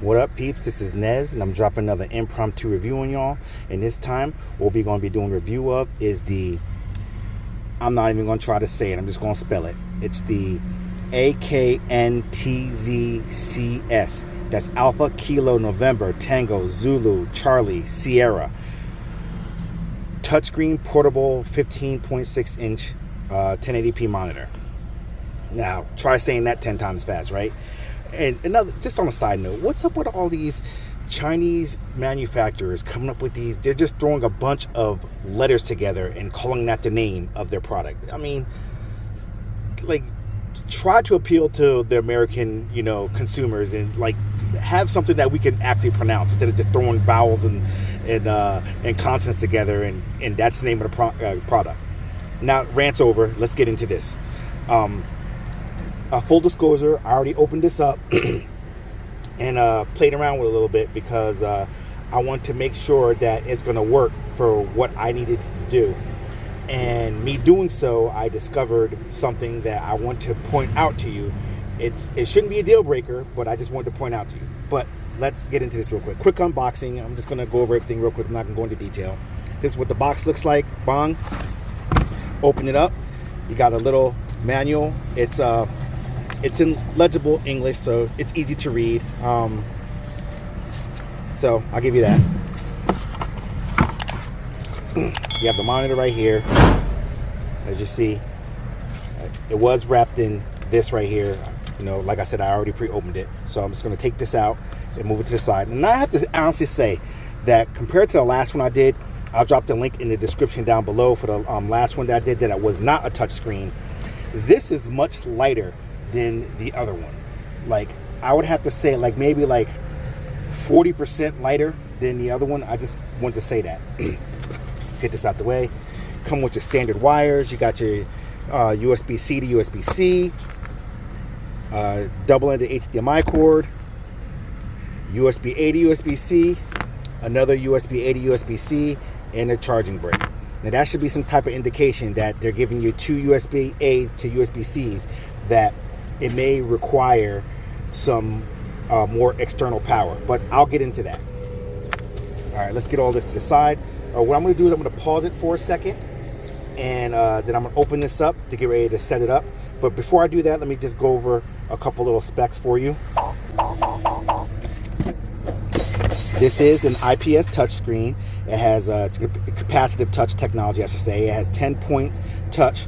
What up, peeps? This is Nez, and I'm dropping another impromptu review on y'all. And this time, what we're going to be doing a review of is I'm not even going to try to say it, I'm just going to spell it. It's the Akntzcs. That's Alpha, Kilo, November, Tango, Zulu, Charlie, Sierra. Touchscreen, portable, 15.6 inch 1080p monitor. Now, try saying that 10 times fast, right? And another, just on a side note, what's up with all these Chinese manufacturers coming up with these? They're just throwing a bunch of letters together and calling that the name of their product. I mean, like, try to appeal to the American, consumers, and like have something that we can actually pronounce instead of just throwing vowels and consonants together, and that's the name of the product. Now, rant's over. Let's get into this. Full disclosure, I already opened this up and played around with it a little bit because I want to make sure that it's going to work for what I needed to do. And me doing so, I discovered something that I want to point out to you. It shouldn't be a deal breaker, but I just wanted to point out to you. But let's get into this real quick. Quick unboxing. I'm just going to go over everything real quick. I'm not going to go into detail. This is what the box looks like. Bong. Open it up. You got a little manual. It's in legible English, so it's easy to read. So I'll give you that. You have the monitor right here. As you see, it was wrapped in this right here. Like I said, I already pre-opened it. So I'm just going to take this out and move it to the side. And I have to honestly say that compared to the last one I did, I'll drop the link in the description down below for the last one that I did that was not a touchscreen. This is much lighter than the other one. Like, I would have to say maybe 40% lighter than the other one. I just wanted to say that. Let's get this out the way. Come with your standard wires. You got your USB-C to USB-C, double-ended HDMI cord, USB-A to USB-C, another USB-A to USB-C, and a charging brick. Now that should be some type of indication that they're giving you two USB-A to USB-Cs, that it may require some more external power, but I'll get into that. All right, let's get all this to the side. What I'm going to do is I'm going to pause it for a second, and then I'm going to open this up to get ready to set it up. But before I do that, let me just go over a couple little specs for you. This is an IPS touchscreen. It has it's a capacitive touch technology, I should say. It has 10-point touch.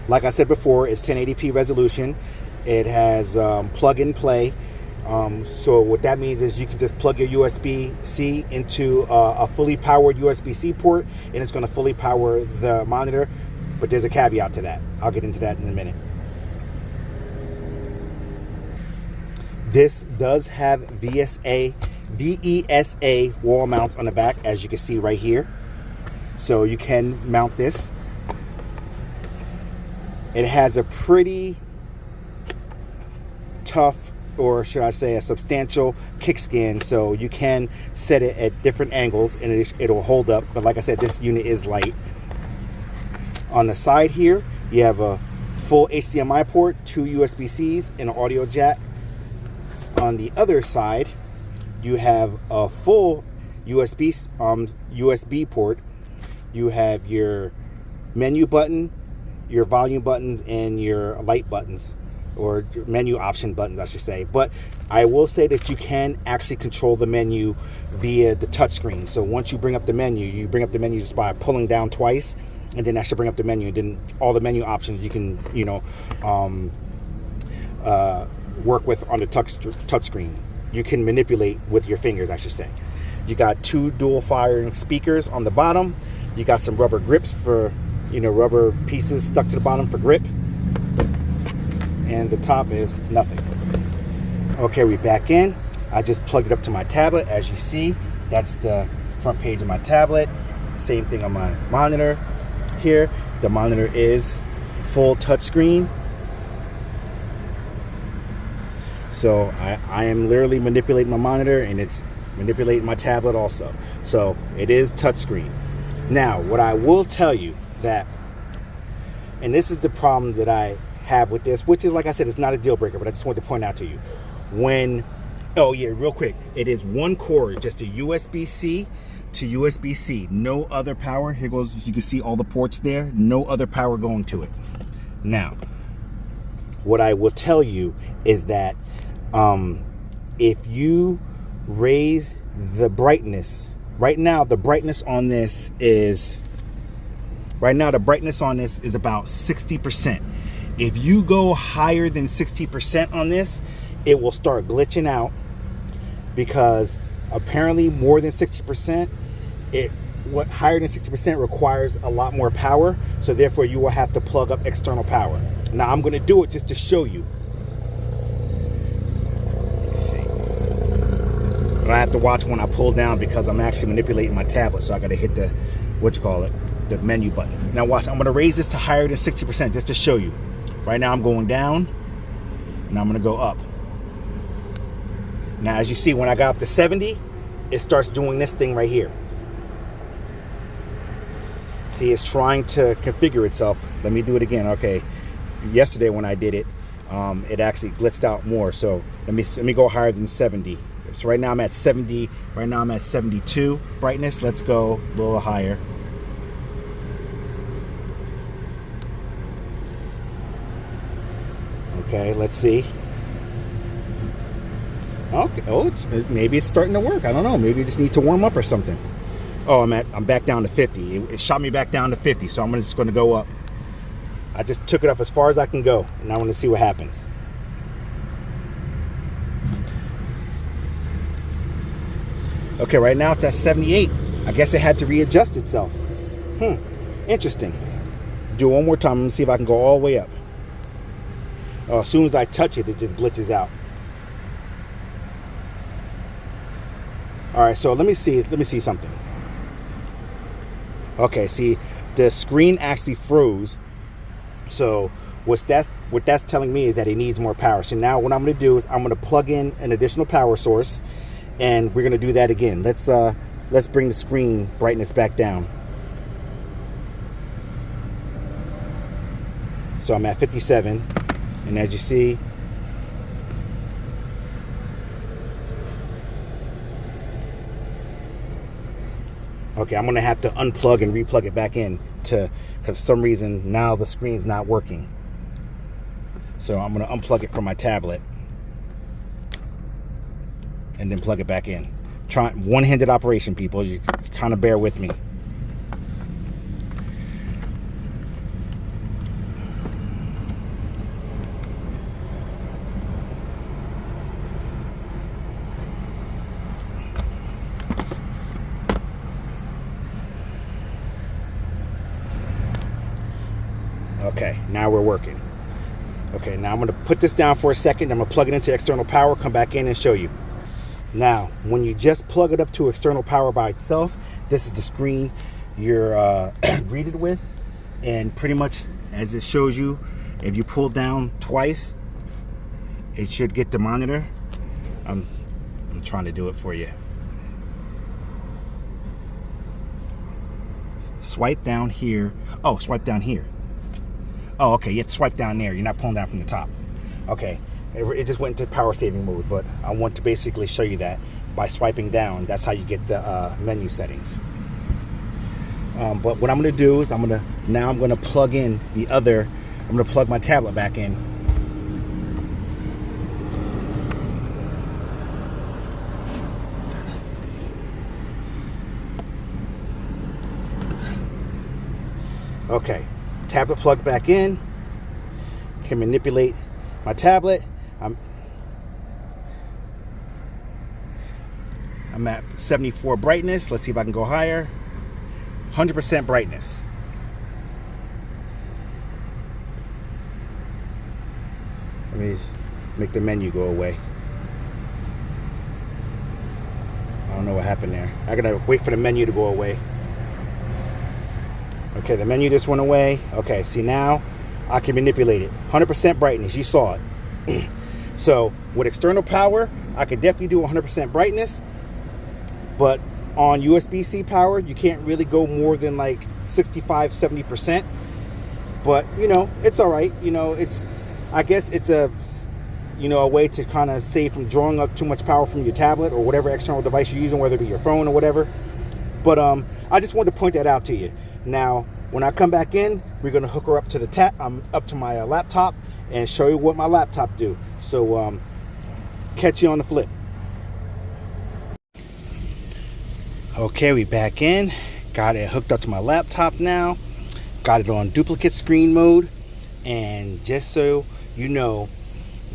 Like I said before, it's 1080p resolution. It has plug and play. So what that means is you can just plug your USB-C into a fully powered USB-C port, and it's going to fully power the monitor. But there's a caveat to that. I'll get into that in a minute. This does have VESA wall mounts on the back, as you can see right here. So you can mount this. It has a pretty tough, or should I say a substantial kickstand, so you can set it at different angles and it'll hold up. But like I said, this unit is light. On the side here, you have a full HDMI port, two USB-Cs, and an audio jack. On the other side, you have a full USB port. You have your menu button, your volume buttons, and your light buttons, or menu option buttons, I should say. But I will say that you can actually control the menu via the touchscreen. So once you bring up the menu, just by pulling down twice, and then that should bring up the menu. And then all the menu options you can, work with on the touchscreen. You can manipulate with your fingers, I should say. You got two dual firing speakers on the bottom. You got some rubber grips for, rubber pieces stuck to the bottom for grip. And the top is nothing. Okay, we're back in. I just plugged it up to my tablet. As you see, that's the front page of my tablet. Same thing on my monitor here. The monitor is full touchscreen. So I am literally manipulating my monitor, and it's manipulating my tablet also. So it is touchscreen. Now, what I will tell you that, and this is the problem that I have with this, which is, like I said, it's not a deal breaker, but I just wanted to point out to you. when, oh yeah, real quick, it is one cord, just a USB-C to USB-C, no other power. Here goes, as you can see all the ports there, no other power going to it. Now, what I will tell you is that if you raise the brightness, right now the brightness on this is about 60%. If you go higher than 60% on this, it will start glitching out, because apparently more than 60%, higher than 60% requires a lot more power, so therefore you will have to plug up external power. Now I'm going to do it just to show you. Let's see. But I have to watch when I pull down, because I'm actually manipulating my tablet, so I got to hit the, the menu button. Now watch, I'm going to raise this to higher than 60% just to show you. Right now I'm going down, and I'm going to go up. Now as you see, when I got up to 70, it starts doing this thing right here. See, it's trying to configure itself. Let me do it again. Okay, yesterday when I did it, it actually glitched out more. So let me go higher than 70. So right now I'm at 70. Right now I'm at 72 brightness. Let's go a little higher. Okay, let's see. Okay, oh, maybe it's starting to work. I don't know. Maybe you just need to warm up or something. Oh, I'm back down to 50. It shot me back down to 50, so I'm just going to go up. I just took it up as far as I can go, and I want to see what happens. Okay, right now it's at 78. I guess it had to readjust itself. Interesting. Do it one more time and see if I can go all the way up. Oh, as soon as I touch it, it just glitches out. All right, so let me see something. Okay, see, the screen actually froze. So what that's telling me is that it needs more power. So now what I'm going to do is I'm going to plug in an additional power source, and we're going to do that again. Let's bring the screen brightness back down. So I'm at 57, and as you see, okay, I'm gonna have to unplug and replug it back in because for some reason now the screen's not working. So I'm gonna unplug it from my tablet and then plug it back in. Try one-handed operation, people. You kind of bear with me. Okay, now we're working. Okay, now I'm going to put this down for a second. I'm going to plug it into external power, come back in and show you. Now, when you just plug it up to external power by itself, this is the screen you're greeted with. And pretty much as it shows you, if you pull down twice, it should get the monitor. I'm trying to do it for you. Swipe down here. Oh, swipe down here. Oh, okay, you have to swipe down there. You're not pulling down from the top. Okay, it just went into power saving mode, but I want to basically show you that by swiping down, that's how you get the menu settings. But what I'm gonna do is I'm gonna plug in I'm gonna plug my tablet back in. Okay, tablet plugged back in. Can manipulate my tablet. I'm at 74 brightness. Let's see if I can go higher. 100% brightness. Let me make the menu go away. I don't know what happened there. I gotta wait for the menu to go away. Okay, the menu just went away. Okay, see now I can manipulate it. 100% brightness, you saw it. So with external power, I could definitely do 100% brightness, but on USB-C power, you can't really go more than like 65, 70%. But you know, it's all right. You know, I guess it's a you know, a way to kind of save from drawing up too much power from your tablet or whatever external device you're using, whether it be your phone or whatever. But I just wanted to point that out to you. Now, when I come back in, we're gonna hook her up to the up to my laptop and show you what my laptop do. So catch you on the flip. Okay, we back in. Got it hooked up to my laptop now. Got it on duplicate screen mode. And just so you know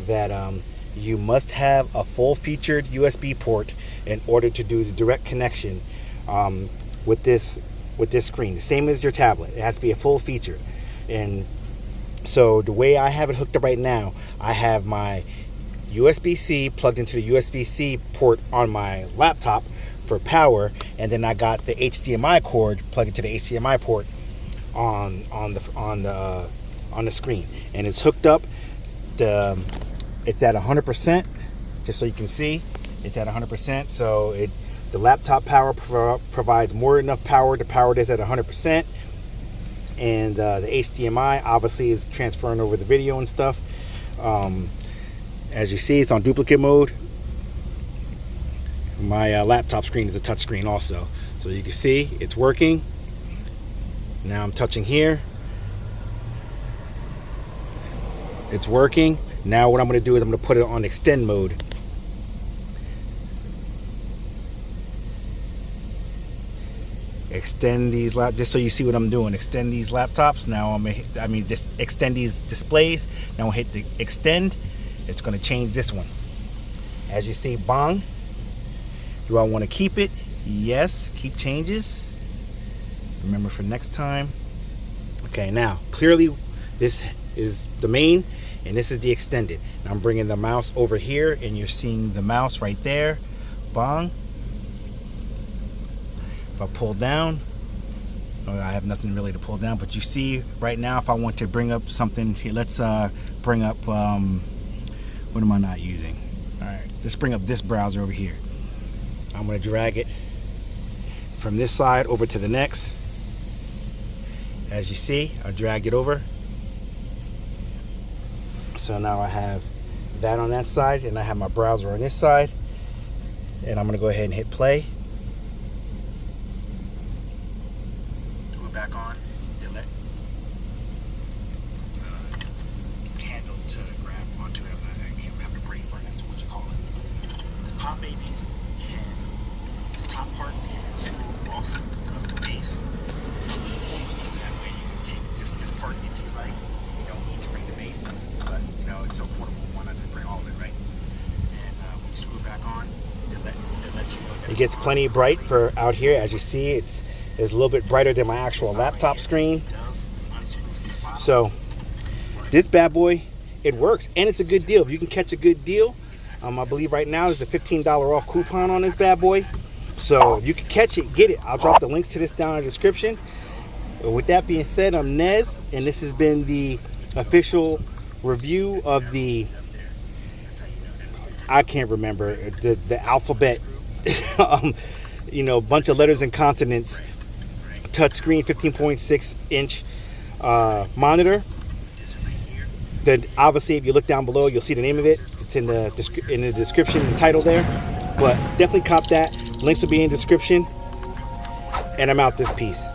that you must have a full-featured USB port in order to do the direct connection with this screen. Same as your tablet. It has to be a full feature. And so the way I have it hooked up right now, I have my USB-C plugged into the USB-C port on my laptop for power, and then I got the HDMI cord plugged into the HDMI port on the screen, and it's hooked up. It's at 100%, just so you can see. It's at 100%. So the laptop power provides more than enough power to power this at 100%, and the HDMI obviously is transferring over the video and stuff. As you see, it's on duplicate mode. My laptop screen is a touch screen also, so you can see it's working. Now I'm touching here. It's working. Now what I'm going to do is I'm going to put it on extend mode. Extend these just so you see what I'm doing. Extend these laptops. Now extend these displays. Now I'll hit the extend. It's going to change this one. As you see, bong. Do I want to keep it? Yes. Keep changes. Remember for next time. Okay, now clearly this is the main and this is the extended. Now I'm bringing the mouse over here and you're seeing the mouse right there. Bong. If I pull down, I have nothing really to pull down, but you see right now if I want to bring up something here, let's bring up what am I not using? All right, let's bring up this browser over here. I'm going to drag it from this side over to the next. As you see, I dragged it over. So now I have that on that side and I have my browser on this side, and I'm going to go ahead and hit play. Put it back on, delete. Handle to grab onto it. I can't remember the brain burn as to what you call it. The pop babies the top part can screw off the base. So that way you can take just this part if you like. You don't need to bring the base, but you know it's so portable. Why not just bring all of it, right? And when you screw it back on, they let you know that it gets plenty bright for out here. As you see, it's a little bit brighter than my actual laptop screen. So this bad boy, it works, and it's a good deal. If you can catch a good deal, I believe right now there's a $15 off coupon on this bad boy. So if you can catch it, get it. I'll drop the links to this down in the description. With that being said, I'm Nez, and this has been the official review of the, I can't remember, the alphabet, you know, bunch of letters and consonants, touchscreen 15.6 inch monitor. Then obviously if you look down below, you'll see the name of it. It's in the description and title there. But definitely cop that. Links will be in the description. And I'm out this piece.